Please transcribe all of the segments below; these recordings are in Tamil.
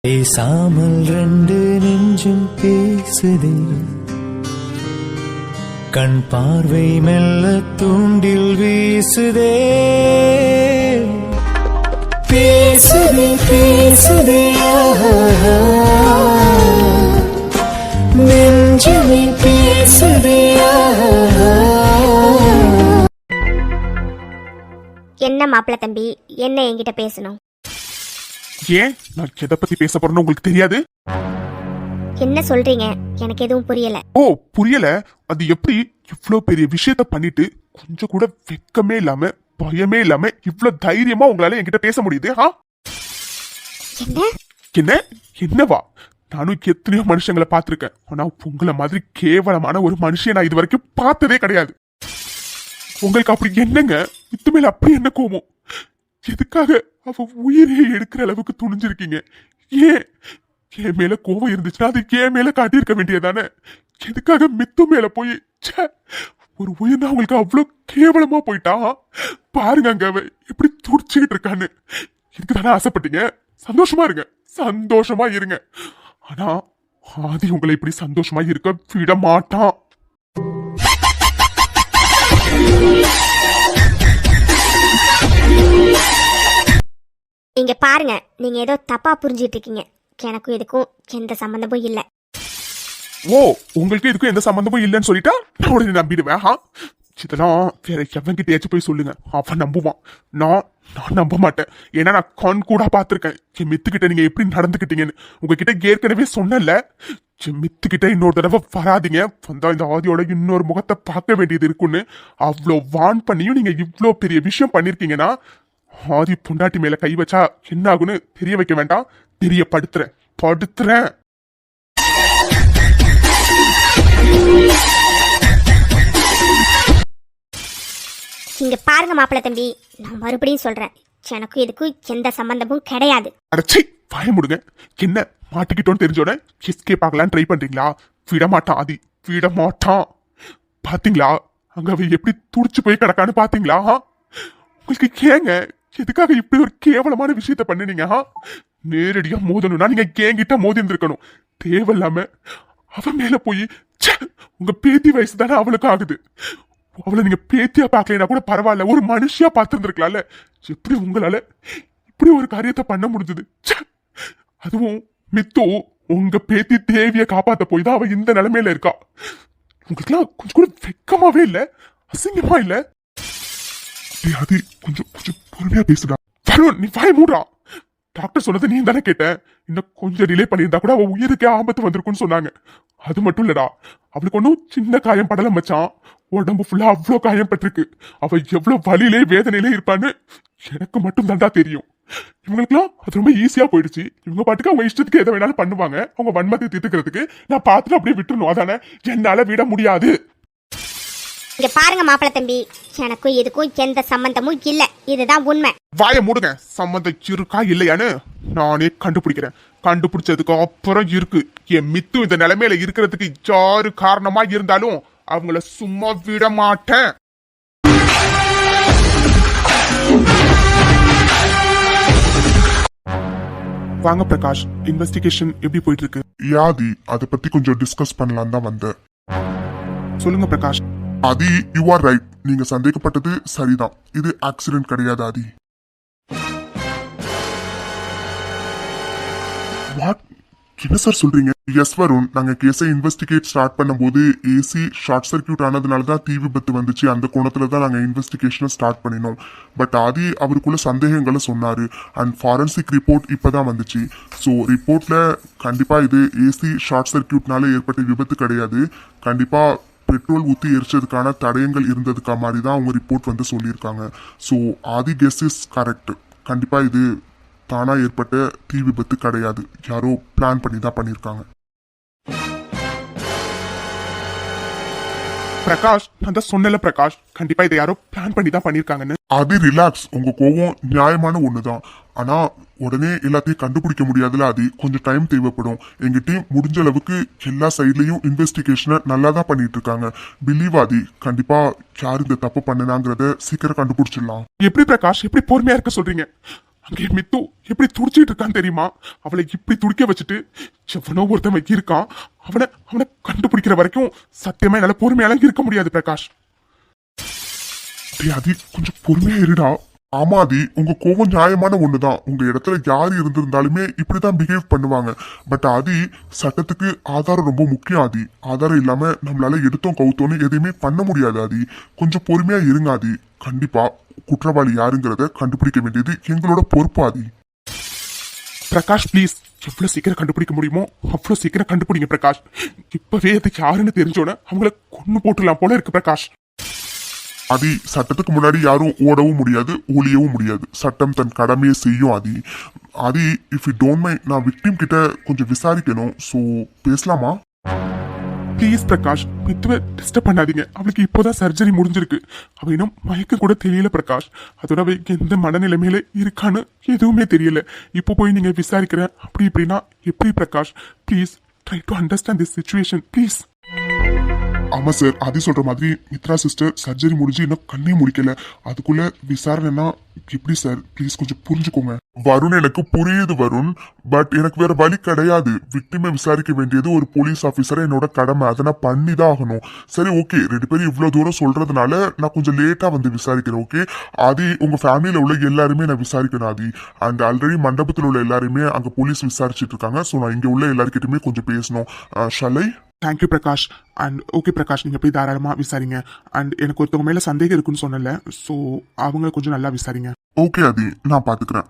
பேசாமல் ரெண்டு நெஞ்சும் பேசுதே, கண் பார்வை மெல்ல தூண்டில் வீசுதே. பேசுதே பேசுதே நெஞ்சுமே பேசுதே. என்ன மாப்பிள்ள தம்பி, என்ன என்கிட்ட பேசணும்? ஏன் நான் எதை பத்தி பேச போறேன்னு உங்களுக்கு தெரியாது? என்ன சொல்றீங்க? எனக்கு எதுவும் புரியல. ஓ புரியல? அது எப்படி இவ்ளோ பெரிய விஷயத்த பண்ணிட்டு கொஞ்சம் கூட வெக்கமே இல்லாம பயமே இல்லாம இவ்ளோ தைரியமா உங்களால என்கிட்ட பேச முடியுது? என்ன என்ன என்னவா? நானும் எத்தனையோ மனுஷங்களை பார்த்திருக்கேன். ஆனா உங்களை மாதிரி கேவலமான ஒரு மனுஷன் நான் இது வரைக்கும் பார்த்ததே கிடையாது. உங்களுக்கு அப்படி என்னங்க இது மேல அப்படி என்ன கோபம்? எதுக்காக அவ உயிரையே எடுக்கிற அளவுக்கு துணிஞ்சிருக்கீங்க? ஏன் என் மேல கோபம் இருந்துச்சுன்னா அது என் மேல காட்டியிருக்க வேண்டியதானே? எதுக்காக மித்து மேல போய் ஒரு உயிர் அவங்களுக்கு அவ்வளவு கேவலமா போயிட்டா? பாருங்க அங்க அவ எப்படி துடிச்சுக்கிட்டு இருக்கான்னு. இதுக்குதானே ஆசைப்பட்டீங்க? சந்தோஷமா இருங்க, சந்தோஷமா இருங்க. ஆனா ஆதி உங்களை இப்படி சந்தோஷமா இருக்க விட மாட்டான். நீங்க பாருங்க, நீங்க ஏதோ தப்பா புரிஞ்சிட்டு இருக்கீங்க. எனக்கும் இதுக்கும் எந்த சம்பந்தமும் இல்ல. ஓ உங்களுக்கு இதுக்கும் எந்த சம்பந்தமும் இல்லைன்னு சொல்லிட்டா நான் உடனே நம்பிடுவேன். இதெல்லாம் வேற எவன்கிட்டயாச்சும் போய் சொல்லுங்க, அவன் நம்புவான். நான் நம்ப மாட்டேன். ஏன்னா நான் கண் கூட பாத்திருக்கேன் என் மித்துக்கிட்ட நீங்க எப்படி நடந்துக்கிட்டீங்கன்னு. உங்ககிட்ட ஏற்கனவே சொன்னல, மித்துக்கிட்ட இன்னொரு தடவை வராதிங்க, வந்தா இந்த ஆதியோட இன்னொரு முகத்தை பார்க்க வேண்டியது இருக்குன்னு. அவ்வளோ வான் பண்ணியும் நீங்க இவ்வளோ பெரிய விஷயம் பண்ணிருக்கீங்கன்னா ஆதி பொண்டாட்டி மேல கை வச்சா என்ன ஆகுன்னு தெரிய வைக்க வேண்டாம். படுத்துறேன். இங்க பாருங்க மாப்பிள்ள தம்பி, நான் மறுபடியும் சொல்றேன், எனக்கும் இதுக்கும் எந்த சம்பந்தமும் கிடையாது. அடச்சை வாய முடுங்க. என்ன மாட்டிக்கிட்டோன்னு தெரிஞ்சோட எஸ்கேப் ஆகலான்னு ட்ரை பண்றீங்களா? விட மாட்டான் ஆதி, விட மாட்டான். பாத்தீங்களா அங்க அவ எப்படி துடிச்சு போய் கிடக்கான்னு? பாத்தீங்களா? உங்களுக்கு ஏங்க எதுக்காக இப்படி ஒரு கேவலமான விஷயத்த பண்ணுனீங்க? நேரடியா மோதணும்னா நீங்க கேங்கிட்ட மோதி இருந்திருக்கணும். தேவையில்லாம அவன் மேல போய் உங்க பேத்தி வயசு தானே அவளுக்கு ஆகுது. அவளை நீங்க பேத்தியா பாக்கலைன்னா கூட பரவாயில்ல, ஒரு மனுஷியா பார்த்திருந்திருக்கலாம்ல. எப்படி உங்களால இப்படி ஒரு காரியத்தை பண்ண முடிஞ்சது? அதுவும் மித்து உங்க பேத்தி தேவிய காப்பாத்த போய் தான் அவ இந்த நிலைமையில இருக்கா. உங்களுக்குலாம் கொஞ்சம் கூட வெக்கமாவே இல்ல, அசிங்கமா இல்ல? அது கொஞ்சம் பொறுமையா பேசுடா. வருண் நீ வாய மூடா. டாக்டர் சொன்னது நீ தானே கேட்ட. இன்னும் கொஞ்சம் டிலே பண்ணியிருந்தா கூட அவ உயிருக்கே ஆபத்து வந்திருக்குன்னு சொன்னாங்க. அது மட்டும் இல்லடா, அவளுக்கு ஒன்னும் சின்ன காயம் படல மச்சான், உடம்பு ஃபுல்லா அவ்வளோ காயம் பட்டிருக்கு. அவ எவ்வளவு வலியிலே வேதனையிலே இருப்பான்னு எனக்கு மட்டும் தான்டா தெரியும். இவங்களுக்குலாம் அது ரொம்ப ஈஸியா போயிடுச்சு. இவங்க பாட்டுக்கு அவங்க இஷ்டத்துக்கு எதை வேணாலும் பண்ணுவாங்க, அவங்க வன்மத்தை தீர்த்துக்கிறதுக்கு. நான் பார்த்துட்டு அப்படியே விட்டுருணும், அதானே? என்னால விட முடியாது. இங்க பாருங்க மாப்பிள்ள தம்பி, எனக்கும் இதுக்கும் எந்த சம்பந்தமும் இல்ல, இதுதான் உண்மை. வாய மூடுங்க. சம்மந்தம் இருக்கா இல்லையான்னு நானே கண்டுபிடிக்கிறேன். கண்டுபிடிச்சதுக்கு அப்புறம் இருக்கு. என் மித்து இந்த நிலைமையில இருக்கிறதுக்கு யாரு காரணமா இருந்தாலும் அவங்கள சும்மா விட மாட்டேன். வாங்க பிரகாஷ், இன்வெஸ்டிகேஷன் எப்படி போயிட்டு இருக்கு? யாதி அதை பத்தி கொஞ்சம் டிஸ்கஸ் பண்ணலாம் தான் வந்தேன். சொல்லுங்க பிரகாஷ். ஆதி, யூ ஆர் ரைட். நீங்க சந்தேகப்பட்டது சரிதான். இது ஆக்சிடென்ட் கிடையாது ஆதி. வாட்? என்ன சார் சொல்றீங்க? எஸ் வருண், நாங்க கேஸை இன்வெஸ்டிகேட் ஸ்டார்ட் பண்ணும்போது ஏசி ஷார்ட் சர்க்கியூட் ஆனதுனால தான் தீ விபத்து வந்துச்சு. அந்த கோணத்துல தான் நாங்க இன்வெஸ்டிகேஷனை ஸ்டார்ட் பண்ணினோம். பட் ஆதி அவருக்குள்ள சந்தேகங்களை சொன்னாரு. அண்ட் ஃபாரன்சிக் ரிப்போர்ட் இப்பதான் வந்துச்சு. ஸோ ரிப்போர்ட்ல கண்டிப்பா இது ஏசி ஷார்ட் சர்க்கியூட்னால ஏற்பட்ட விபத்து கிடையாது. கண்டிப்பா பெட்ரோல் ஊற்றி எரிச்சதுக்கான தடயங்கள் இருந்ததுக்கா மாதிரி தான் அவங்க ரிப்போர்ட் வந்து சொல்லியிருக்காங்க. So Aadhi guess is correct. கண்டிப்பாக இது தானாக ஏற்பட்ட தீ விபத்து கிடையாது, யாரோ பிளான் பண்ணி தான் பண்ணியிருக்காங்க. பிரகாஷ், நான் தான் சொன்னல பிரகாஷ், கண்டிப்பா இதை யாரோ பிளான் பண்ணி தான் பண்ணிருக்காங்கன்னு. அது ரிலாக்ஸ், உங்க கோவம் நியாயமான ஒண்ணுதான். ஆனா உடனே எல்லாத்தையும் கண்டுபிடிக்க முடியாதுல, அது கொஞ்சம் டைம் தேவைப்படும். எங்க டீம் முடிஞ்ச அளவுக்கு எல்லா சைட்லயும் இன்வெஸ்டிகேஷனை நல்லா தான் பண்ணிட்டு இருக்காங்க. பிலீவ் ஆதி, கண்டிப்பா யார் இந்த தப்பு பண்ணனாங்கிறத சீக்கிரம் கண்டுபிடிச்சிடலாம். எப்படி பிரகாஷ், எப்படி பொறுமையா இருக்க சொல்றீங்க? அங்கே மித்து எப்படி துடிச்சிட்டு இருக்கான்னு தெரியுமா? அவளை இப்படி துடிக்க வச்சுட்டு எவனோ ஒருத்தன் இருக்கான். அவனை அவனை கண்டுபிடிக்கிற வரைக்கும் சத்தியமா என்னால பொறுமையால இருக்க முடியாது பிரகாஷ். டேய் ஆதி, கொஞ்சம் பொறுமையா இருடா. ஆமா ஆதி, உங்க கோவம் நியாயமான ஒண்ணுதான். உங்க இடத்துல யார் இருந்திருந்தாலுமே இப்படிதான் பிஹேவ் பண்ணுவாங்க. பட் ஆதி, சட்டத்துக்கு ஆதாரம் ரொம்ப முக்கியம் ஆதி. ஆதாரம் இல்லாம நம்மளால எடுத்தோம் கவுத்தோன்னு எதையுமே பண்ண முடியாது ஆதி. கொஞ்சம் பொறுமையா இருங்க ஆதி. கண்டிப்பா குற்றவாளி யாருங்கிறத கண்டுபிடிக்க வேண்டியது எங்களோட பொறுப்பு ஆதி. பிரகாஷ் ப்ளீஸ், எவ்வளவு சீக்கிரம் கண்டுபிடிக்க முடியுமோ அவ்வளவு சீக்கிரம் கண்டுபிடிங்க பிரகாஷ். இப்பவே அது யாருன்னு தெரிஞ்சோட அவங்கள கொன்னு போட்டுலாம் போல இருக்கு பிரகாஷ். ஆதி, சட்டத்துக்கு முன்னாடி யாரும் ஓடவும் முடியாது, ஒளியவும் முடியாது. சட்டம் தன் கடமையை செய்யும் ஆதி. ஆதி, இஃப் யூ டோன்ட் மைண்ட், நான் விக்டிம் கிட்ட கொஞ்சம் விசாரிக்கணும். ஸோ பேசலாமா? ப்ளீஸ் பிரகாஷ், மித்துவை டிஸ்டர்ப் பண்ணாதீங்க. அவளுக்கு இப்போதான் சர்ஜரி முடிஞ்சிருக்கு. அவ இன்னும் மயக்கம் கூட தெரியல பிரகாஷ். அதோட அவ எந்த மனநிலைமையில இருக்கான்னு எதுவுமே தெரியல. இப்போ போய் நீங்க விசாரிக்கிற அப்படி இப்படின்னா எப்படி Prakash? Please try to understand this situation please. ஆமா சார், அது சொல்ற மாதிரி மித்ரா சிஸ்டர் சர்ஜரி முடிஞ்சு இன்னும் கண்ணே முடிக்கல. அதுக்குள்ள விசாரணைனா எப்படி சார்? ப்ளீஸ் கொஞ்சம் புரிஞ்சுக்கோங்க. வருண், எனக்கு புரியுது வருண். பட் எனக்கு வேற வழி கிடையாது. விக்டிமை விசாரிக்க வேண்டியது ஒரு போலீஸ் ஆபீசரா என்னோட கடமை. அதை நான் பண்ணி தான் ஆகணும். சரி ஓகே, 2 பேரும் இவ்வளவு தூரம் சொல்றதுனால நான் கொஞ்சம் லேட்டா வந்து விசாரிக்கிறேன். ஓகே ஆதி, உங்க ஃபேமிலியில உள்ள எல்லாருமே நான் விசாரிக்கணும் ஆதி. அண்ட் ஆல்ரெடி மண்டபத்தில் உள்ள எல்லாருமே அங்க போலீஸ் விசாரிச்சுட்டு இருக்காங்க. ஸோ நான் இங்க உள்ள எல்லாருக்கிட்டுமே கொஞ்சம் பேசணும். ஷலை? Thank you Prakash. And okay Prakash, நீங்கள் போய் தாராளமாக விசாரிங்க. அண்ட் எனக்கு ஒருத்தவங்க மேலே சந்தேகம் இருக்குன்னு சொன்னல, ஸோ அவங்க கொஞ்சம் நல்லா விசாரிங்க. ஓகே அது நான் பார்த்துக்கிறேன்.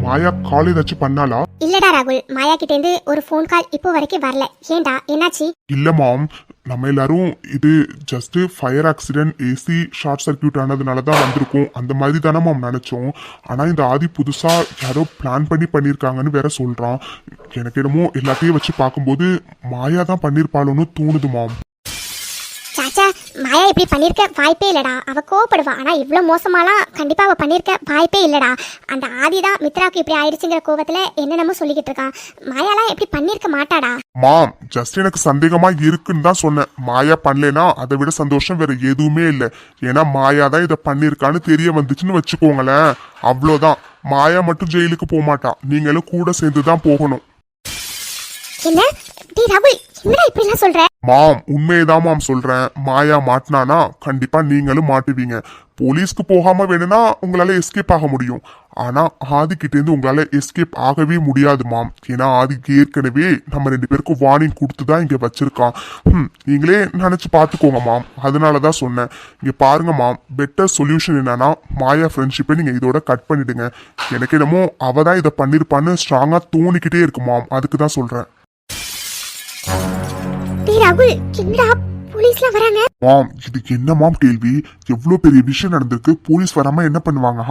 மாயா கால் ஏதாச்சும் பண்ணாலா? இல்லடா ராகுல், மாயா கிட்ட இருந்து ஒரு ஃபோன் கால் இப்போ வரைக்கும் வரல. ஏண்டா, என்னாச்சு? இல்ல மாம், நம்ம எல்லாரும் இது just fire accident, AC short circuit ஆனதுனால தான் வந்திருக்கும் அந்த மாதிரி தானே மாம் நினைச்சோம். ஆனா இந்த ஆதி புதுசா யாரோ பிளான் பண்ணிருக்காங்கன்னு வேற சொல்றான். எனக்கு என்னமோ எல்லாத்தையும் வச்சு பார்க்கும்போது மாயா தான் பண்ணிருப்பாளோன்னு தோணுது மாம். சாச்சா, மாயா இப்படி பண்ணிருக்க வாய்ப்பே இல்லடா. அவ கோவப்படுவா. ஆனா இவ்வளவு மோசமாலாம் கண்டிப்பா அவ பண்ணிருக்க வாய்ப்பே இல்லடா. அந்த ஆதிதான் மித்ராவுக்கு இப்படி ஆயிடுச்சுங்கிற கோவத்துல என்னென்னமோ சொல்லிக்கிட்டு இருக்கான். மாயாலாம் எப்படி பண்ணிருக்க மாட்டாடா. மாம், ஜஸ்ட் எனக்கு சந்தேகமா இருக்குன்னு தான் சொன்னேன். மாயா பண்ணலனா அதை விட சந்தோஷம் வேற எதுவுமே இல்லை. ஏன்னா மாயா தான் இதை பண்ணிருக்கான்னு தெரிய வந்துச்சுன்னு வச்சுக்கோங்களேன், அவ்வளோதான். மாயா மட்டும் ஜெயிலுக்கு போக மாட்டா, நீங்களும் கூட சேர்ந்து தான் போகணும். என்ன டி ராகுல், என்னடா இப்படி எல்லாம் சொல்ற? மாம், உண்மையதான் மாம் சொல்றேன். மாயா மாட்டினானா கண்டிப்பா நீங்களும் மாட்டுவீங்க. போலீஸ்க்கு போகாம வேணும்னா உங்களால எஸ்கேப் ஆக முடியும். ஆனா ஆதி கிட்ட இருந்து உங்களால எஸ்கேப் ஆகவே முடியாது மாம். ஏன்னா ஆதிக்கு ஏற்கனவே நம்ம 2 பேருக்கும் வார்னிங் கொடுத்துதான் இங்க வச்சிருக்கான். நீங்களே நினைச்சு பாத்துக்கோங்க மாம். அதனாலதான் சொன்னேன். இங்க பாருங்க மாம், பெட்டர் சொல்யூஷன் என்னன்னா மாயா ஃப்ரெண்ட்ஷிப்பை நீங்க இதோட கட் பண்ணிடுங்க. எனக்கு என்னமோ அவதான் இதை பண்ணிருப்பான்னு ஸ்ட்ராங்கா தோணிக்கிட்டே இருக்கு மாம். அதுக்கு தான் சொல்றேன். டி ராகுல், என்னடா போலீஸ்லாம் வராங்க? மாம், இது என்ன மாம் கேள்வி? எவ்வளவு பெரிய விஷயம் நடந்திருக்கு, போலீஸ் வராம என்ன பண்ணுவாங்க?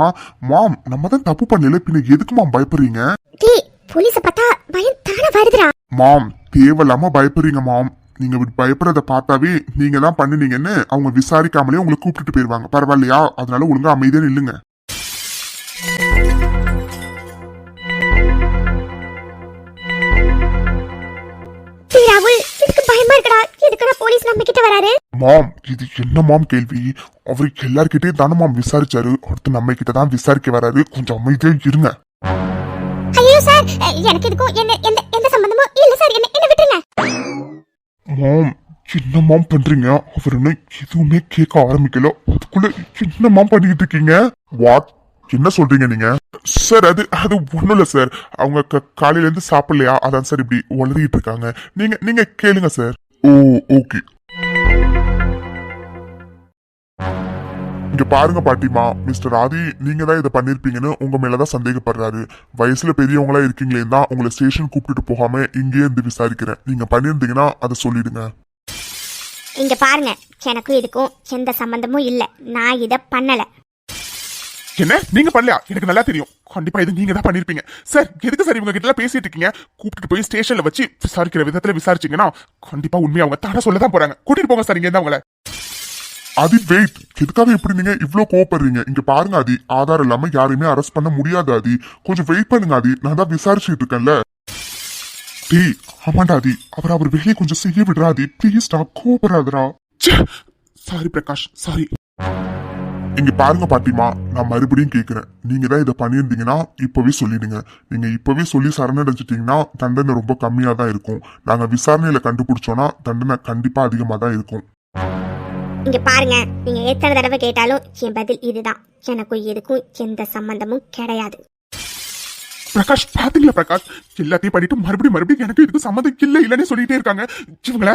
மாம், நம்ம தான் தப்பு பண்ணல, பின்ன எதுக்கு மாம் பயப்படுறீங்க? டி, போலீஸ பார்த்தா பயம் தான வருதுடா. மாம், தேவையில்லாம பயப்படுறீங்க மாம். நீங்க பயப்படுறத பார்த்தாவே நீங்க தான் பண்ணுனீங்கன்னு அவங்க விசாரிக்காமலே உங்களை கூப்பிட்டுட்டு போயிருவாங்க. பரவாயில்லையா? அதனால ஒழுங்கா அமைதியா நில்லுங்க. டி ராகுல், இதுக்கு பயமா இருக்குடா. எதுக்குடா போலீஸ் நம்ம கிட்ட வராரு? மாம், இது என்ன மாம் கேள்வி? அவருக்கு எல்லார்கிட்டயும் தானே மாம் விசாரிச்சாரு, அடுத்து நம்ம கிட்ட தான் விசாரிக்க வராரு. கொஞ்சம் அமைதியா இருங்க. ஐயோ சார், எனக்கு இதுக்கும் எந்த சம்பந்தமும் இல்ல சார். என்ன விட்டுருங்க. மாம், என்ன மாம் பண்றீங்க? அவர் என்ன எதுவுமே கேட்க ஆரம்பிக்கல, அதுக்குள்ள என்ன மாம் பண்ணிக்கிட்டு இருக்கீங்க? வாட், என்ன சொல்றீங்க நீங்க? சார் அது ஒண்ணும் இல்ல சார். அவங்க காலையில இருந்து சாப்பிடலையா, அதான் சார் இப்படி உளறிட்டு இருக்காங்க. நீங்க கேளுங்க சார். ஓ ஓகே. இங்க பாருங்க பாட்டிமா, மிஸ்டர் ஆதி நீங்க தான் இதை பண்ணிருப்பீங்கன்னு உங்க மேலதான் சந்தேகப்படுறாரு. வயசுல பெரியவங்களா இருக்கீங்களே தான் உங்களை ஸ்டேஷன் கூப்பிட்டுட்டு போகாம இங்கேயே இருந்து விசாரிக்கிறேன். நீங்க பண்ணிருந்தீங்கன்னா அதை சொல்லிடுங்க. இங்க பாருங்க, எனக்கும் இதுக்கும் எந்த சம்பந்தமும் இல்ல. நான் இத பண்ணல. என்ன, நீங்க பண்ணலையா? எனக்கு நல்லா தெரியும். கண்டிப்பா இது நீங்க தான் பண்ணிருப்பீங்க. சார், எதுக்கு சார் இவங்க கிட்ட பேசிட்டு இருக்கீங்க? கூப்பிட்டு போய் ஸ்டேஷன்ல வச்சு விசாரிக்கிற விதத்துல விசாரிச்சீங்கன்னா கண்டிப்பா உண்மையா அவங்க தானே சொல்லதான் போறாங்க. கூட்டிட்டு போங்க சார் இங்க இருந்து அவங்கள. அது வெயிட், எதுக்காக இப்படி நீங்க இவ்வளவு கோவப்படுறீங்க? இங்க பாருங்க ஆதி, ஆதாரம் இல்லாம யாரையுமே அரெஸ்ட் பண்ண முடியாது ஆதி. கொஞ்சம் வெயிட் பண்ணுங்க ஆதி, நான் தான் விசாரிச்சுட்டு இருக்கேன்ல. டேய், ஆமாண்டா ஆதி, அவர் வெளியே கொஞ்சம் செய்ய விடுறா ஆதி, ப்ளீஸ்டா, கோவப்படாதடா. Sorry Prakash, sorry. இங்க பாருங்க பாட்டிமா, நான் மறுபடியும் கேக்குறேன். நீங்க தான் இதை பண்ணியிருந்தீங்கன்னா இப்பவே சொல்லிடுங்க. நீங்க இப்பவே சொல்லி சரணடைஞ்சிட்டீங்கன்னா தண்டனை ரொம்ப கம்மியா தான் இருக்கும். நாங்க விசாரணையில கண்டுபிடிச்சோம்னா தண்டனை கண்டிப்பா அதிகமா தான் இருக்கும். இங்க பாருங்க, நீங்க எத்தனை தடவை கேட்டாலும் என் பதில் இதுதான். எனக்கும் இதுக்கும் எந்த சம்பந்தமும் கிடையாது. பிரகாஷ் பாத்தீங்களா பிரகாஷ், எல்லாத்தையும் பண்ணிட்டு மறுபடியும் எனக்கு இதுக்கு சம்மந்தம் இல்லைன்னு சொல்லிட்டே இருக்காங்க இவங்கள.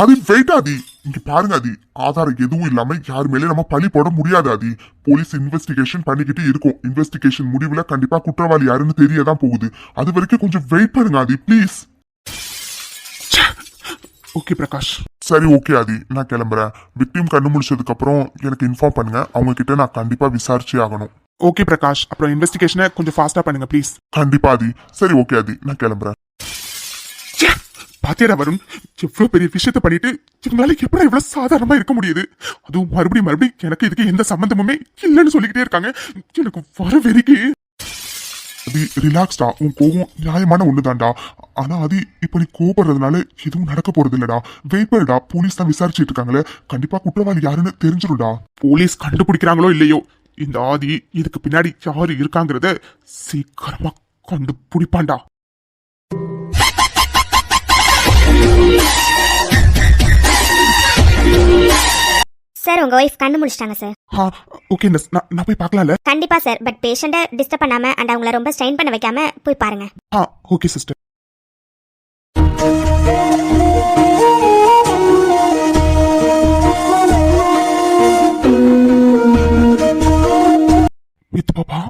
அது வெயிட் ஆதி, இங்க பாருங்க ஆதி, ஆதாரம் எதுவும் இல்லாம யார் மேலே நம்ம பழி போட முடியாது ஆதி. போலீஸ் இன்வெஸ்டிகேஷன் பண்ணிக்கிட்டு இருக்கும். இன்வெஸ்டிகேஷன் முடிவுல கண்டிப்பா குற்றவாளி யாருன்னு தெரியதான் போகுது. அது வரைக்கும் கொஞ்சம் வெயிட் பண்ணுங்க ஆதி ப்ளீஸ். ஓகே பிரகாஷ். சரி ஓகே ஆதி, நான் கிளம்புறேன். விக்டிம் கண்டு முடிச்சதுக்கு அப்புறம் எனக்கு இன்ஃபார்ம் பண்ணுங்க. அவங்க கிட்ட நான் கண்டிப்பா விசாரிச்சே ஆகணும். ஓகே பிரகாஷ், அப்புறம் இன்வெஸ்டிகேஷனை கொஞ்சம் ஃபாஸ்டா பண்ணுங்க ப்ளீஸ். கண்டிப்பா ஆதி. சரி ஓகே ஆதி, நான் கிளம்புறேன். பாத்தியாடா வருண், எவ்வளவு பெரிய விஷயத்த பண்ணிட்டு இவங்களால எப்படி இவ்வளவு சாதாரணமா இருக்க முடியுது? அதுவும் மறுபடியும் எனக்கு இதுக்கு எந்த சம்பந்தமுமே இல்லைன்னு சொல்லிக்கிட்டே இருக்காங்க. எனக்கு வர வெறிக்கு. அது ரிலாக்ஸ்டா, உன் கோவம் நியாயமான ஒண்ணுதான்டா. ஆனா அது இப்ப நீ கோபப்படுறதுனால எதுவும் நடக்க போறது இல்லடா. வெயிட் பண்ணுடா, போலீஸ் தான் விசாரிச்சுட்டு இருக்காங்களே, கண்டிப்பா குற்றவாளி யாருன்னு தெரிஞ்சிடும்டா. போலீஸ் கண்டுபிடிக்கிறாங்களோ இல்லையோ, இந்த ஆதி இதுக்கு பின்னாடி யாரு இருக்காங்கிறத சீக்கிரமா கண்டுபிடிப்பான்டா. சார், உங்க ஒய்ஃப் கண்ணு முடிச்சிட்டாங்க சார். ஓகே நர்ஸ், நான் போய் பார்க்கலாம்ல? கண்டிப்பா சார், பட் பேஷண்ட்டை டிஸ்டர்ப் பண்ணாம அண்ட் அவங்கள ரொம்ப ஸ்ட்ரெயின் பண்ண வைக்காம போய் பாருங்க. Okay sister. மித்து பாப்பா,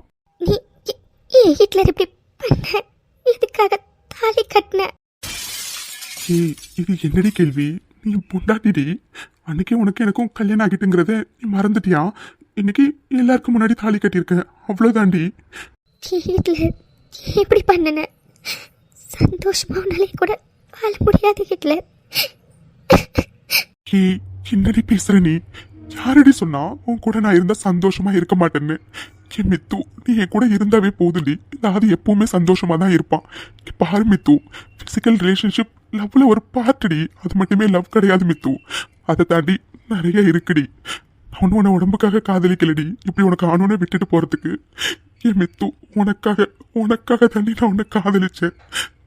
நீ ஹிட்லர் இப்படி பண்ண, எதுக்காக தாலி கட்டின? இது என்னடி கேள்வி? நீ பொண்டாட்டிடி. அன்னைக்கு உனக்கு எனக்கும் கல்யாணம் ஆகிட்டுங்கிறத நீ மறந்துட்டியா? இன்னைக்கு எல்லாருக்கும் முன்னாடி தாலி கட்டியிருக்க, அவ்வளவுதாண்டி. ஹிட்லர் எப்படி பண்ணன? சந்தோஷமா உன்னாலே கூட வாழ முடியாது ஹிட்லர். என்னடி பேசுற நீ? யாரடி சொன்னா உன் கூட நான் இருந்தா சந்தோஷமா இருக்க மாட்டேன்னு? மித்து, நீ என் கூட இருந்தாவே போதுண்டி. அது எப்பவுமே சந்தோஷமா தான் இருப்பான். பாரு மித்து, பிசிக்கல் ரிலேஷன்ஷிப் லவ்ல ஒரு பார்ட்டுடி. அது மட்டுமே லவ் கிடையாது மித்து, அதை தாண்டி நிறைய இருக்குடி. நான் உன்னை உடம்புக்காக காதலிக்கலடி, இப்படி உனக்கு ஆணுன்னு விட்டுட்டு போறதுக்கு. ஏன் மித்து, உனக்காக தாண்டி நான் உன்னை காதலிச்சேன்.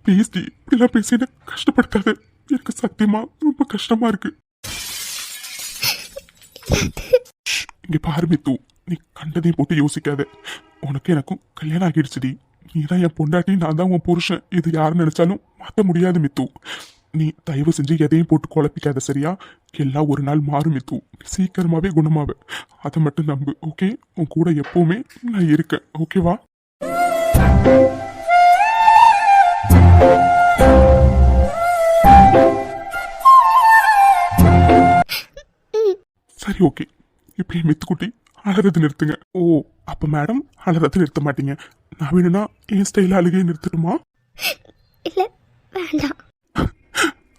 ப்ளீஸ் டி, இப்படிலாம் பேசி என்ன கஷ்டப்படுத்தாத. எனக்கு சத்தியமா ரொம்ப கஷ்டமா இருக்கு. இங்க பாரு மித்து, நீ கண்டதையும் போட்டு யோசிக்காத. உனக்கு எனக்கும் கல்யாணம் ஆகிடுச்சுடி. நீ தான் என் பொண்டாட்டி, நான் தான் உன் புருஷன். இது யாரு நினைச்சாலும் மாற்ற முடியாது மித்து. நீ தயவு செஞ்சு எதையும் போட்டு குழப்பிக்காத, சரியா? எல்லாம் ஒரு நாள் மாறும் மித்து. சீக்கிரமாவே குணமாவ, அதை மட்டும் நம்பு. ஓகே, உன் கூட எப்பவுமே நான் இருக்கேன். ஓகேவா? சரி ஓகே, இப்படி மித்துக்குட்டி அழறது நிறுத்துங்க. ஓ, அப்ப மேடம் அழறது நிறுத்த மாட்டீங்க. நான் வேணும்னா என் ஸ்டைல அழுகையை நிறுத்தட்டுமா? இல்ல வேண்டாம்.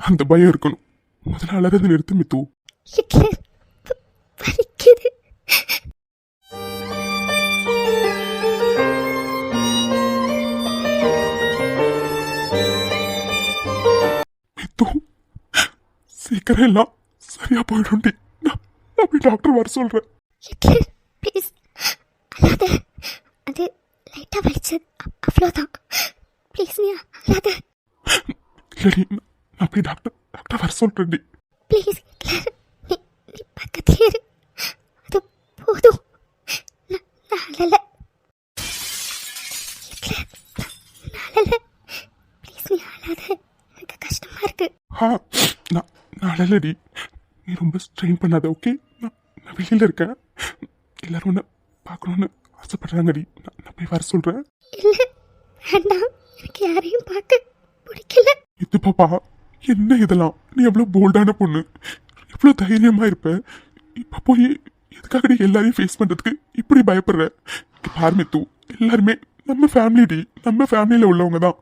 அந்த பயம் இருக்கணும். முதல்ல அழறது நிறுத்து மித்து. ஹிட்லர் வலிக்குது. மித்து, சீக்கிரம் எல்லாம் சரியா போயிடும்டி. நான் போய் டாக்டர் வர சொல்றேன். ஹிட்லர் ப்ளீஸ் அல்லாத. அது லைட்டா வலிச்சது, அவ்வளோதான். ப்ளீஸ் நீ அல்லாத. இல்லடி, நான் போய் டாக்டர் வர சொல்றேன்டி. ப்ளீஸ் ஹிட்லர், நீ பக்கத்துலயே இரு. அது போதும். நான் அழல ஹிட்லர், நான் அழல. ப்ளீஸ் நீ அழாத, எனக்கு கஷ்டமா இருக்கு. நான் அழலடி. நீ ரொம்ப ஸ்ட்ரெயின் பண்ணாத. ஓகே, நான் வெளியில இருக்கேன். எல்லாரும் ஒன்று பார்க்கணுன்னு ஆசைப்படுறாங்கடி. நான் போய் வர சொல்றேன். இல்ல வேண்டாம், எனக்கு யாரையும் பார்க்க பிடிக்கல. இது பாப்பா, என்ன இதெல்லாம்? நீ எவ்வளவு போல்டான பொண்ணு, எவ்வளவு தைரியமா இருப்ப. இப்ப போய் எதுக்காகடி எல்லாரையும் ஃபேஸ் பண்றதுக்கு இப்படி பயப்படுற? பாரு மித்து, எல்லாருமே நம்ம ஃபேமிலிடி. நம்ம ஃபேமிலியில உள்ளவங்க தான்.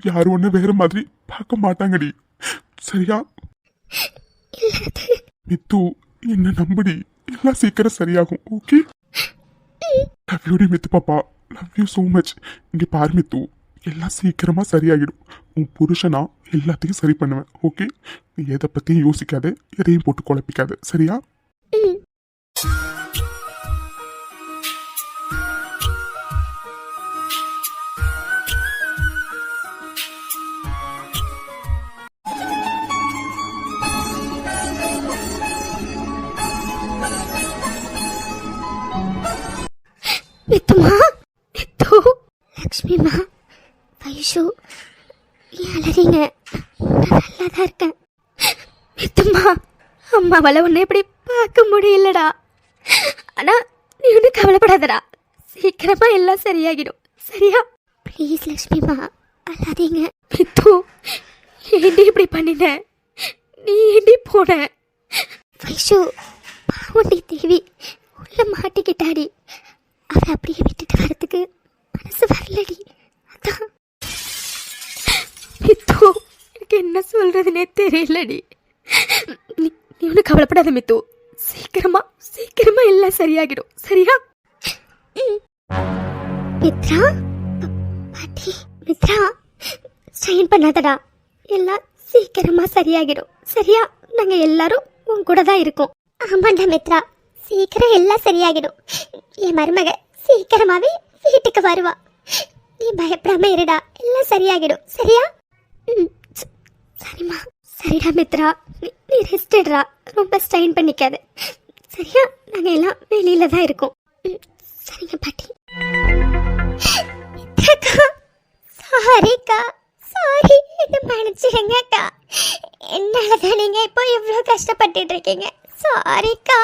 யாரும் ஒன்று வேற மாதிரி பார்க்க மாட்டாங்கடி, சரியா? மித்து, என்ன நம்புடி, எல்லாம் சீக்கிரம் சரியாகும். ஓகே, லவ் யூ டி மித்து பாப்பா, லவ் யூ சோ மச். இங்க பாரு மித்து, எல்லாம் சீக்கிரமா சரியாகிடும். உன் புருஷனா எல்லாத்தையும் சரி பண்ணுவேன். ஓகே, நீ எதை பத்தியும் யோசிக்காத, எதையும் போட்டு குழப்பிக்காத, சரியா? லக்ஷ்மிமா, வைஷு, ஏன் அலறீங்க? நான் நல்லா தான் இருக்கேன். மித்துமா, அம்மாவால் உன்னை இப்படி பார்க்க முடியலடா. ஆனா நீ ஒன்றும் கவலைப்படாதடா, சீக்கிரமா எல்லாம் சரியாகிடும். சரியா? ப்ளீஸ் லக்ஷ்மிமா, அல்லாதீங்க. மித்து, ஏண்டி இப்படி பண்ணின? நீ ஏண்டி போன? வைஷு, பாவண்டி தேவி உள்ள மாட்டிக்கிட்டாடி. அவரை அப்படியே விட்டுட்டு வரதுக்கு மனசு வரலடி. அதான். மித்து, எனக்கு என்ன சொல்றதுன்னே தெரியலடி. நீ ஒன்றும் கவலைப்படாத மித்து, சீக்கிரமா சீக்கிரமா எல்லாம் சரியாகிடும். சரியா? மித்ரா, பாட்டி, மித்ரா, ஸ்ட்ரெயின் பண்ணாதடா, எல்லாம் சீக்கிரமா சரியாகிடும். சரியா? நாங்க எல்லாரும் உன் கூட தான் இருக்கோம். ஆமாண்டா மித்ரா, சீக்கிரம் எல்லாம் சரியாகிடும். என் மருமக சீக்கிரமாவே வீட்டுக்கு வருவா. நீ பயப்படாம இருடா, எல்லாம் சரியாகிடும். சரியா? சரிம்மா. சரிடா மித்ரா, நீ ரெஸ்ட் எடுறா, ரொம்ப ஸ்ட்ரெயின் பண்ணிக்காத. சரியா? நாங்க எல்லாம் வெளியில தான் இருக்கோம். சரிங்க பாட்டி. சாரிக்கா, சாரி, என்ன மன்னிச்சிடுங்கக்கா. என்னாலதான் நீங்க இப்போ இவ்வளவு கஷ்டப்பட்டுட்டு இருக்கீங்க. சாரிக்கா.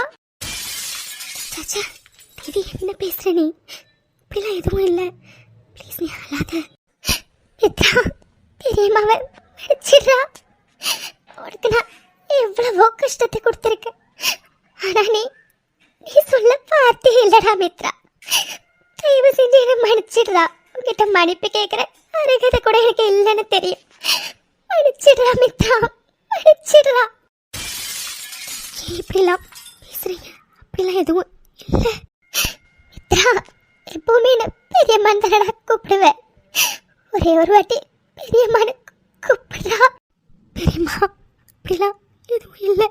சாச்சா, இது என்ன பேசுற நீ? இப்படிலாம் எதுவும் இல்லை. ப்ளீஸ் நீ அழாத. மித்ரா, பெரியம்மாவை மன்னிச்சிடுறா. உனக்கு நான் எவ்வளவோ கஷ்டத்தை கொடுத்துருக்கேன். ஆனா நீ சொல்ல வார்த்தை இல்லடா மித்ரா. தயவு செஞ்சு என்ன மன்னிச்சிடுறா. உங்ககிட்ட மன்னிப்பு கேட்குற அருகதை கூட எனக்கு இல்லைன்னு தெரியும். மன்னிச்சிடுறா மித்ரா, மன்னிச்சிடுறா. இப்படிலாம் பேசுறீங்க? அப்படிலாம் எதுவும் இல்லை மித்ரா. எப்பவுமே நான் பெரியம்மான் தானடா கூப்பிடுவேன். ஒரே ஒரு வாட்டி பெரியம்மான்னு கூப்பிடுறா. பெரியம்மா, அப்படிலாம் எதுவும் இல்லை.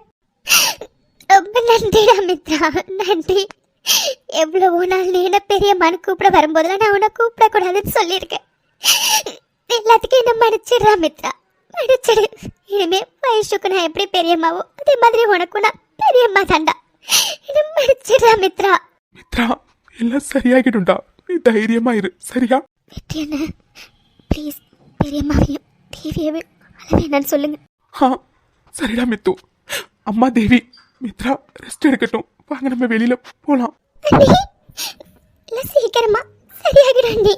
ரொம்ப நன்றிடா மித்ரா, நன்றி. எவ்வளவோ நாள் நீ என்ன பெரியம்மான்னு கூப்பிட வரும்போதெல்லாம் நான் உன்னை கூப்பிடக்கூடாதுன்னு சொல்லியிருக்கேன். எல்லாத்துக்கும் என்ன மன்னிச்சிடுறா மித்ரா, மன்னிச்சிடு. இனிமே வயசுக்கு நான் எப்படி பெரியம்மாவோ அதே மாதிரி உனக்கும் நான் பெரியம்மா தாண்டா. என்ன மன்னிச்சிடுறா மித்ரா. மித்ரா, எல்லாம் சரியாகிடும்டா, நீ தைரியமா இரு. சரியா? வெற்றி என்ன, ப்ளீஸ் பெரியம்மாவையும் தேவியவே அளவேனான்னு சொல்லுங்க. சரிடா மித்து. அம்மா தேவி, மித்ரா ரெஸ்ட் எடுக்கட்டும். வாங்க நம்ம வெளியில போலாம். சீக்கிரமா சரியாகிடும் நீ.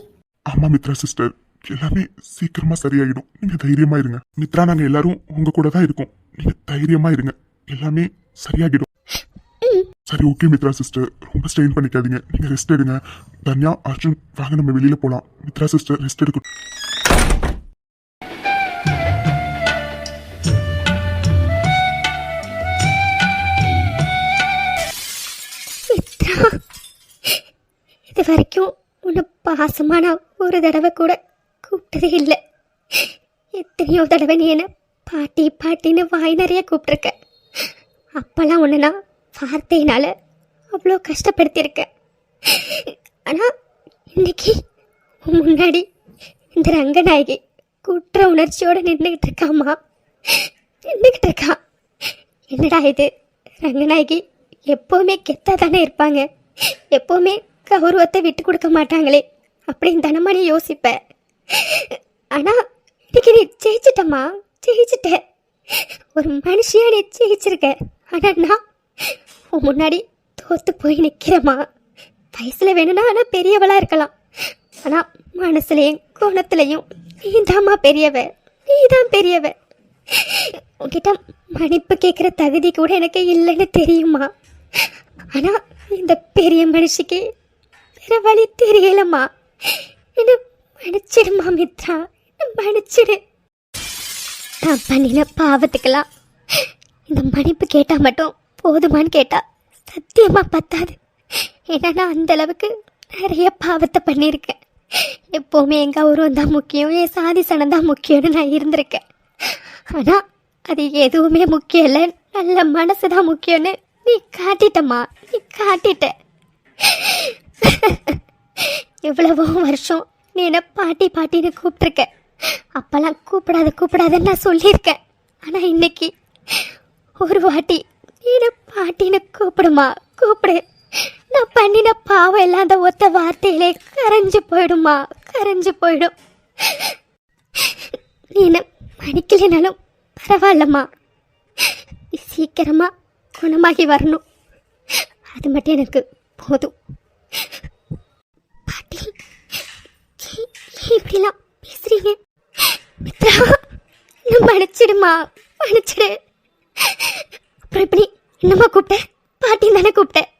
ஆமா மித்ரா சிஸ்டர், எல்லாமே சீக்கிரமா சரியாயிடும். நீங்க தைரியமா இருங்க. மித்ரா, நாங்க எல்லாரும் உங்க கூட தான் இருக்கோம். நீங்க தைரியமா இருங்க, எல்லாமே சரியாகிடும். சரி, ஓகே மித்ரா சிஸ்டர், ரொம்ப ஸ்ட்ரெயின் பண்ணிக்காதீங்க. நீங்க ரெஸ்ட் எடுங்க. தன்யா, அர்ஜுன், வாங்க நம்ம வெளியில போலாம். மித்ரா சிஸ்டர் ரெஸ்ட் எடுக்கட்டும். இது வரைக்கும் உன்னை பாசமா நான் ஒரு தடவை கூட கூப்பிட்டதே இல்லை. எத்தனையோ தடவை நீ என்ன பாட்டி பாட்டின்னு வாய் நிறைய கூப்பிட்டுருக்க. அப்பெல்லாம் உன்னை நான் வார்த்தையினால அவ்வளோ கஷ்டப்படுத்தியிருக்கேன். ஆனால் இன்னைக்கு உன் முன்னாடி இந்த ரங்கநாயகி குற்ற உணர்ச்சியோடு நின்றுக்கிட்டு இருக்காம்மா, நின்றுக்கிட்டு இருக்கா. என்னடா இது, ரங்கநாயகி எப்போவுமே கெத்தாக தானே இருப்பாங்க, எப்போவுமே கௌரவத்தை விட்டு கொடுக்க மாட்டாங்களே அப்படின்னு தானம்மா நீ யோசிப்ப. ஆனால் இன்னைக்கு நீ ஜெயிச்சிட்டம்மா, ஜெயிச்சிட்ட. ஒரு மனுஷியா நீ ஜெயிச்சிருக்க. ஆனால் நான் உன் முன்னாடி தோத்து போய் நிற்கிறேம்மா. வயசில் வேணும்னா ஆனால் பெரியவளாக இருக்கலாம், ஆனால் மனசுலையும் குணத்துலையும் நீதாம்மா பெரியவ, நீதான் பெரியவ. உன்கிட்ட மன்னிப்பு கேட்குற தகுதி கூட எனக்கு இல்லைன்னு தெரியுமா. ஆனால் இந்த பெரிய மனுஷிக்கு வேற வழி தெரியலம்மா. என்ன மன்னிச்சிடுமா மித்ரா, என்ன மன்னிச்சிடு. நான் பண்ணின பாவத்துக்கெல்லாம் இந்த மன்னிப்பு கேட்டா மட்டும் போதுமான்னு கேட்டா சத்தியமா பத்தாது. ஏன்னா நான் அந்த அளவுக்கு நிறைய பாவத்தை பண்ணியிருக்கேன். எப்போவுமே என் கௌரவம் தான் முக்கியம், என் சாதி சனம் தான் முக்கியம்னு நான் இருந்திருக்கேன். ஆனால் அது எதுவுமே முக்கியம் இல்லை, நல்ல மனசு தான் முக்கியம்னு நீ காட்டிட்டம்மா, நீ காட்டிட்ட. எவ்வளவோ வருஷம் நீ என்ன பாட்டி பாட்டின்னு கூப்பிட்டுருக்க. அப்பெல்லாம் கூப்பிடாதுன்னு நான் சொல்லியிருக்கேன். ஆனால் இன்னைக்கு ஒரு வாட்டி நீ என்ன பாட்டின்னு கூப்பிடுமா, கூப்பிடு. நான் பண்ணின பாவம் எல்லாம் அந்த ஒத்த வார்த்தையிலே கரைஞ்சு போயிடுமா, கரைஞ்சு போயிடும். நீ என்ன மன்னிக்கலைனாலும் பரவாயில்லம்மா, நீ சீக்கிரமா குணமாகி வரணும், அது மட்டும் எனக்கு போதும். பாட்டி இப்படிலாம் பேசுறீங்க? மித்ரா, என்ன மன்னிச்சிடுமா, மன்னிச்சிடு. அப்புறம் இப்படி என்னம்மா கூப்பிட்டேன்? பாட்டி தானே கூப்பிட்டேன்.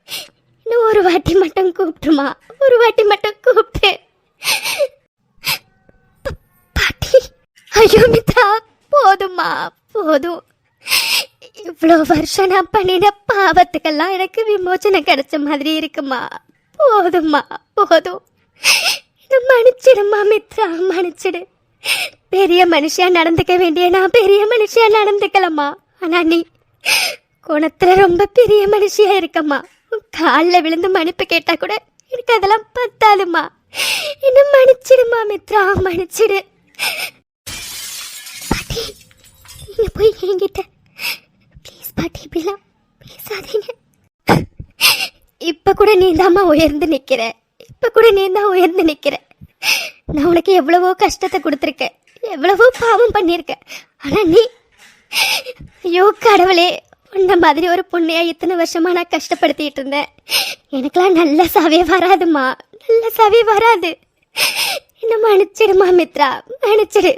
இன்னும் ஒரு வாட்டி மட்டும் கூப்பிட்டுமா, ஒரு வாட்டி மட்டும் கூப்பிட்டு. பாட்டி, ஐயோ மித்ரா, போதுமா, போதும். இவ்வளோ வருஷம் நான் பண்ணின பாவத்துக்கெல்லாம் எனக்கு விமோச்சனம் கிடைச்ச மாதிரி இருக்குமா. போதுமா, போதும். இதை மன்னிச்சிடுமா மித்ரா, மன்னிச்சிடு. பெரிய மனுஷியா நடந்துக்க வேண்டிய நான் பெரிய மனுஷியா நடந்துக்கலம்மா. ஆனா நீ குணத்துல ரொம்ப பெரிய மனுஷியா இருக்கம்மா. காலில் விழுந்து மன்னிப்பு கேட்டா கூட எனக்கு அதெல்லாம் பத்தாதுமா. என்ன மன்னிச்சிடுமா மித்ரா, மன்னிச்சிடு. பாட்டி, நீங்க போய் என்கிட்ட ப்ளீஸ் பாட்டி இப்படிலாம் பேசாதீங்க. இப்ப கூட நீ தாம்மா உயர்ந்து நிக்கிற, இப்ப கூட நீ தான் உயர்ந்து நிக்கிற. நான் உனக்கு எவ்வளவோ கஷ்டத்தை கொடுத்துருக்கேன், எவ்வளவோ பாவம் பண்ணியிருக்கேன். ஆனா நீ, ஐயோ கடவுளே, உன்ன மாதிரி ஒரு பொண்ணையா இத்தனை வருஷமா நான் கஷ்டப்படுத்திட்டு இருந்தேன். எனக்கெல்லாம் நல்ல சாவே வராதுமா, நல்ல சாவே வராது. என்ன மன்னிச்சிடுமா மித்ரா, மன்னிச்சிடு.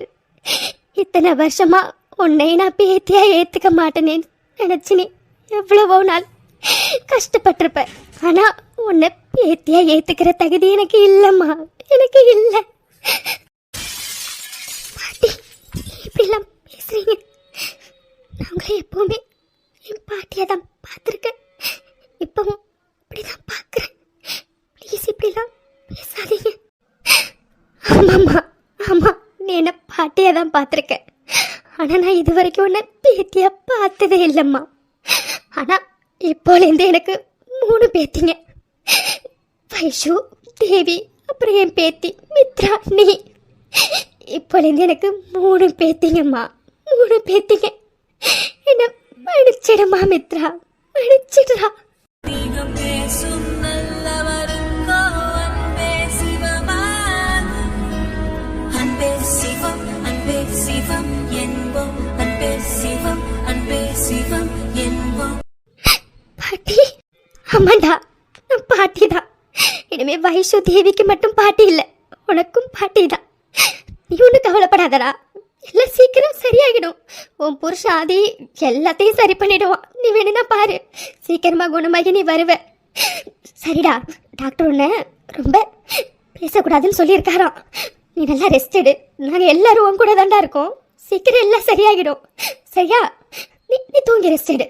இத்தனை வருஷமா உன்னை நான் பேத்தியா ஏத்துக்க மாட்டேனேன்னு நினைச்சு நீ எவ்வளவோ நாள் கஷ்டப்பட்டிருப்ப. ஆனா உன்னை பேத்தியா ஏத்துக்கிற தகுதி எனக்கு இல்லம்மா, எனக்கு இல்லை. பாட்டி, இப்படிலாம் பேசுறீங்க? நாங்களே எப்பவுமே என் பாட்டியை தான் பார்த்துருக்கேன், இப்பவும் இப்படிதான் பார்க்குறேன். ப்ளீஸ் இப்படிலாம் பேசாதீங்க. ஆமாம்மா, ஆமாம், நீ என்ன பாட்டியை தான் பார்த்துருக்கேன். ஆனால் நான் இது வரைக்கும் உன்னை பேத்தியை பார்த்ததே இல்லைம்மா. ஆனால் இப்போலேருந்து எனக்கு 3 பேத்திங்க. வைஷு, தேவி, அப்புறம் என் பேத்தி மித்ரா, நீ. இப்போலேருந்து எனக்கு 3 பேத்திங்கம்மா, 3 பேத்திங்க. என்ன மன்னிச்சிடுமா மித்ரா, மன்னிச்சிடுறா. பாட்டி, ஆமாண்டா, நான் பாட்டி தான். இனிமே வைஷு தேவிக்கு மட்டும் பாட்டி இல்லை, உனக்கும் பாட்டி தான். நீ ஒன்றும் கவலைப்படாதடா, எல்லாம் சீக்கிரம் சரியாகிடும். உன் புருஷன் ஆதி எல்லாத்தையும் சரி பண்ணிடுவான். நீ வேணும்னா பாரு, சீக்கிரமா குணமாகி நீ வருவ. சரிடா, டாக்டர் உன்னை ரொம்ப பேசக்கூடாதுன்னு சொல்லியிருக்காராம். நீ நல்லா ரெஸ்ட் எடு. நாங்கள் எல்லாரும் உன் கூட தாண்டா இருக்கோம். சீக்கிரம் எல்லாம் சரியாகிடும். சரியா? நீ தூங்கி ரெஸ்ட் எடு.